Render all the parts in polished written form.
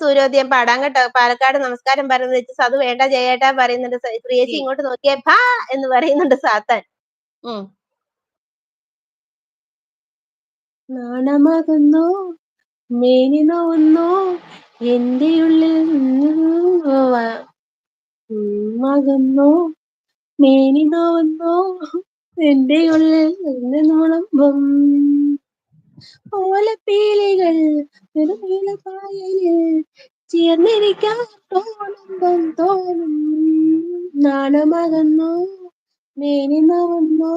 സൂര്യോദയം പാടാം കേട്ടോ. പാലക്കാട് നമസ്കാരം പറയുന്നത് വെച്ച് അത് വേണ്ട ജയേട്ടാ പറയുന്നുണ്ട്. പ്രിയേച്ചി ഇങ്ങോട്ട് നോക്കിയേ ഭാ എന്ന് പറയുന്നുണ്ട് സാത്താൻ. നാണമാകുന്നു മേനി നോവുന്നു എന്റെ ഉള്ളിൽ മകുന്നു മേനി നോവുന്നു എന്റെ ഉള്ളിൽ നിന്നുളമ്പും ഓലപ്പീലികൾ ചേർന്നിരിക്കാൻ തോന്നും നാണമകന്നു മേനി നോവുന്നു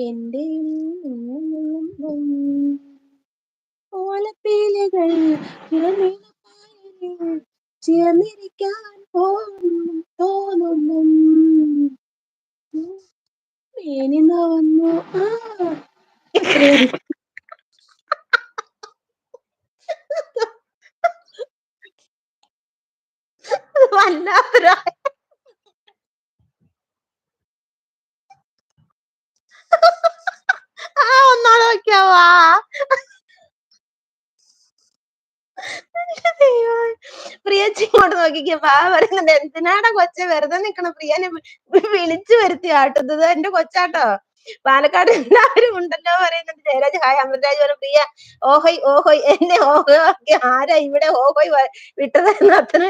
എന്റെ ഓലപ്പീലികൾ ചേർന്നിരിക്കാൻ തോന്നുന്നു മേനി നോവുന്നു. വല്ലാത്തൊരു ഒന്നാളെ നോക്കിയാവാ പ്രിയച്ചി ഇങ്ങോട്ട് നോക്കിക്കോ പാ പറയുന്നുണ്ട്. എന്തിനാടാ കൊച്ചെ വെറുതെ നിക്കണം, പ്രിയനെ വിളിച്ചു വരുത്തി ആട്ടുന്നത്. എന്റെ കൊച്ചാട്ടോ. പാലക്കാട് എല്ലാവരും ഉണ്ടല്ലോ പറയുന്നുണ്ട്. ജയരാജ് ഹായ്. അമൃതരാജ് പറഞ്ഞു പ്രിയ ഓഹോയ് ഓഹോയ് എന്നെ ഓഹോയ് ആരാ ഇവിടെ ഓഹോയ് വിട്ടതെന്ന് അത്ര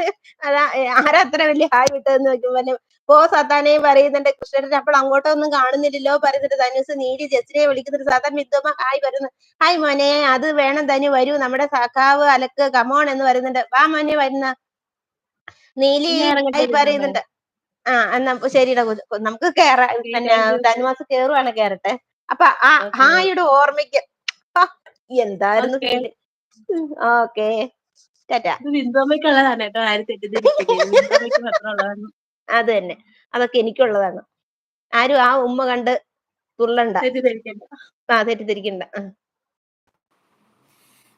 ആരാ അത്ര വലിയ ഹായ് വിട്ടതെന്ന് നോക്കുമ്പോ പോ സാത്താനെ പറയുന്നുണ്ട്. കൃഷ്ണൻ അപ്പോൾ അങ്ങോട്ടൊന്നും കാണുന്നില്ലല്ലോ പറയുന്നുണ്ട്. ധനുസ് നീലി ജസ്റ്റിനെ വിളിക്കുന്നുണ്ട്. സാത്താൻ വിദ്വമ ഹായ് വരുന്നു. ഹായ് മോനെ അത് വേണം ധനു വരൂ നമ്മുടെ സഖാവ് അലക്ക് കമോൺ എന്ന് പറയുന്നുണ്ട്. വാ മോനെ വരുന്ന നീലി ഹായ് പറയുന്നുണ്ട്. എന്നാ ശരിടാ നമുക്ക് കേറാ. പിന്നെ ധനുമാസ് കേറുവാണ് കേറട്ടെ. അപ്പൊ ആ ഹായുടെ ഓർമ്മയ്ക്ക് എന്തായിരുന്നു ഫീല്. ഓക്കെ അത് തന്നെ, അതൊക്കെ എനിക്കുള്ളതാണ്. ആരും ആ ഉമ്മ കണ്ട് തുള്ളണ്ട, തെറ്റിദ്ധരിക്കണ്ട.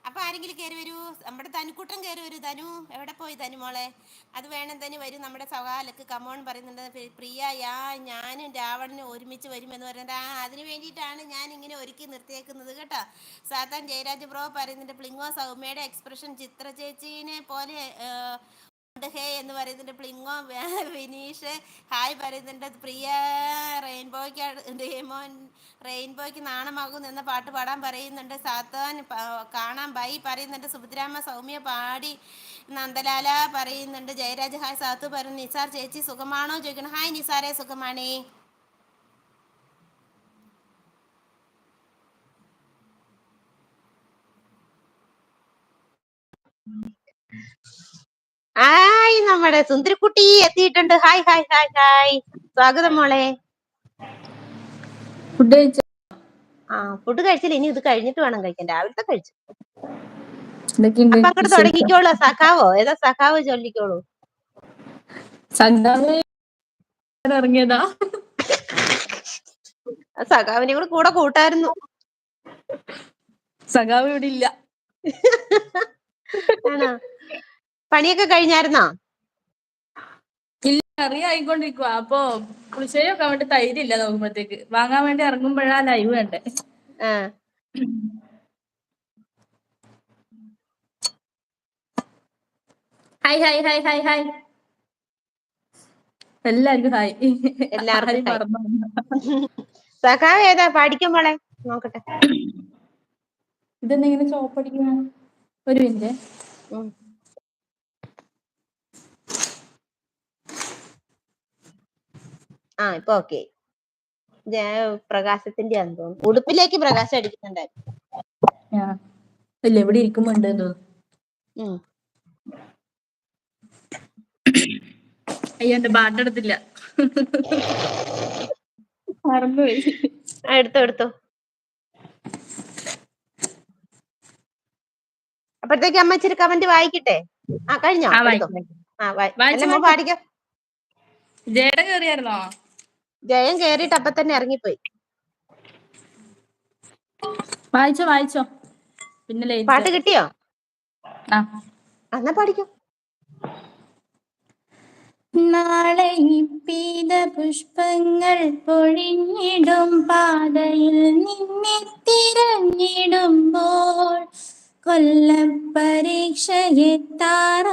അപ്പൊ ആരെങ്കിലും കയറി വരൂ. നമ്മുടെ തനുക്കുട്ടൻ കയറി വരൂ. ധനു എവിടെ പോയി ധനു മോളെ? അത് വേണം ധനു വരും നമ്മുടെ സവാലക്ക് കമോൺ പറയുന്നുണ്ട്. പ്രിയ ഞാനും രാവണനും ഒരുമിച്ച് വരുമെന്ന് പറയുന്നത്. അതിന് വേണ്ടിയിട്ടാണ് ഞാൻ ഇങ്ങനെ ഒരുക്കി നിർത്തിയേക്കുന്നത് കേട്ടോ. സാത്താൻ ജയരാജ് ബ്രോ പറയുന്നുണ്ട്. പ്ലിങ്ങോ സൗമ്യയുടെ എക്സ്പ്രഷൻ ചിത്ര ചേച്ചീനെ പോലെ ഹേ എന്ന് പറയുന്നുണ്ട്. പ്ലിങ്ങോ വിനീഷ് ഹായ് പറയുന്നുണ്ട്. പ്രിയ റെയിൻബോയ്ക്ക് നാണമാകുന്നു എന്ന പാട്ട് പാടാൻ പറയുന്നുണ്ട്. സാത്താൻ കാണാൻ ബൈ പറയുന്നുണ്ട്. സുഭദ്രാമ്മ സൗമ്യ പാടി നന്ദലാല പറയുന്നുണ്ട്. ജയരാജ് ഹായ്. സാത്തു പറയുന്നു. നിസാർ ചേച്ചി സുഖമാണോ ചോദിക്കണം. ഹായ് നിസാറെ, സുഖമാണേ. ഹായ് നമ്മുടെ സുന്ദരിക്കുട്ടി എത്തിയിട്ടുണ്ട്. ഹായ് ഹായ് ഹായ് ഹായ്, സ്വാഗതം മോളെ. ഫുഡ് കഴിച്ചോ? ഫുഡ് കഴിച്ചില്ല, ഇനി ഇത് കഴിഞ്ഞിട്ട് വേണം കഴിക്കാൻ. രാവിലത്തെ കഴിച്ചു. അപ്പൊ അങ്ങോട്ട് തുടങ്ങിക്കോളൂ. സഖാവോ ഏതാ സഖാവ് ചൊല്ലിക്കോളൂ. ഇറങ്ങിയതാ സഖാവിനെ കൂടെ കൂട്ടായിരുന്നു. സഖാവ് ഇവിടെ ഇല്ല. ആണോ? പണിയൊക്കെ കഴിഞ്ഞായിരുന്നോ? ഇല്ല, കറി ആയിക്കൊണ്ടിരിക്കുക. അപ്പൊ പുളിശ്ശേരിയൊക്കെ വേണ്ടി തൈരില്ല നോക്കുമ്പോഴത്തേക്ക്. വാങ്ങാൻ വേണ്ടി ഇറങ്ങുമ്പോഴാ ലൈവ് വേണ്ടേ. Hi hi hi hi hi എല്ലാവർക്കും ഹായ്. സഖാവ് ഏതാ പാടിക്കും മോളെ? നോക്കട്ടെ. ഇതെന്തെങ്കിലും ചോപ്പടിക്കുന്ന ഒരു മിനിറ്റ്. ഇപ്പൊ ഓക്കെ. പ്രകാശത്തിന്റെ ആണെന്ന് തോന്നുന്നു. ഉടുപ്പിലേക്ക് പ്രകാശം അടിക്കുന്നുണ്ടായിരുന്നു. ഇല്ല, ഇവിടെ ഇരിക്കുന്നുണ്ട്. അയ്യോ, എന്റെ പാട്ടെടുത്തില്ല, മറന്നുപോയി. എടുത്തോ. അപ്പഴത്തേക്ക് അമ്മ ഇച്ചിരി കമന്റ് വായിക്കട്ടെ. കഴിഞ്ഞോ? പാടിക്കോ. ജയട കേറിയായിരുന്നോ? ജയൻ കേറിയിട്ട് അപ്പൊ തന്നെ ഇറങ്ങിപ്പോയി. വായിച്ചോ. പിന്നെ പാട്ട് കിട്ടിയോ? എന്നാ പാടിക്കോ. നാളെ പീത പുഷ്പങ്ങൾ പൊഴിഞ്ഞിടും പാതയിൽ നിന്നെ തിരഞ്ഞിടുമ്പോൾ കൊല്ലപ്പരീക്ഷ എത്താറ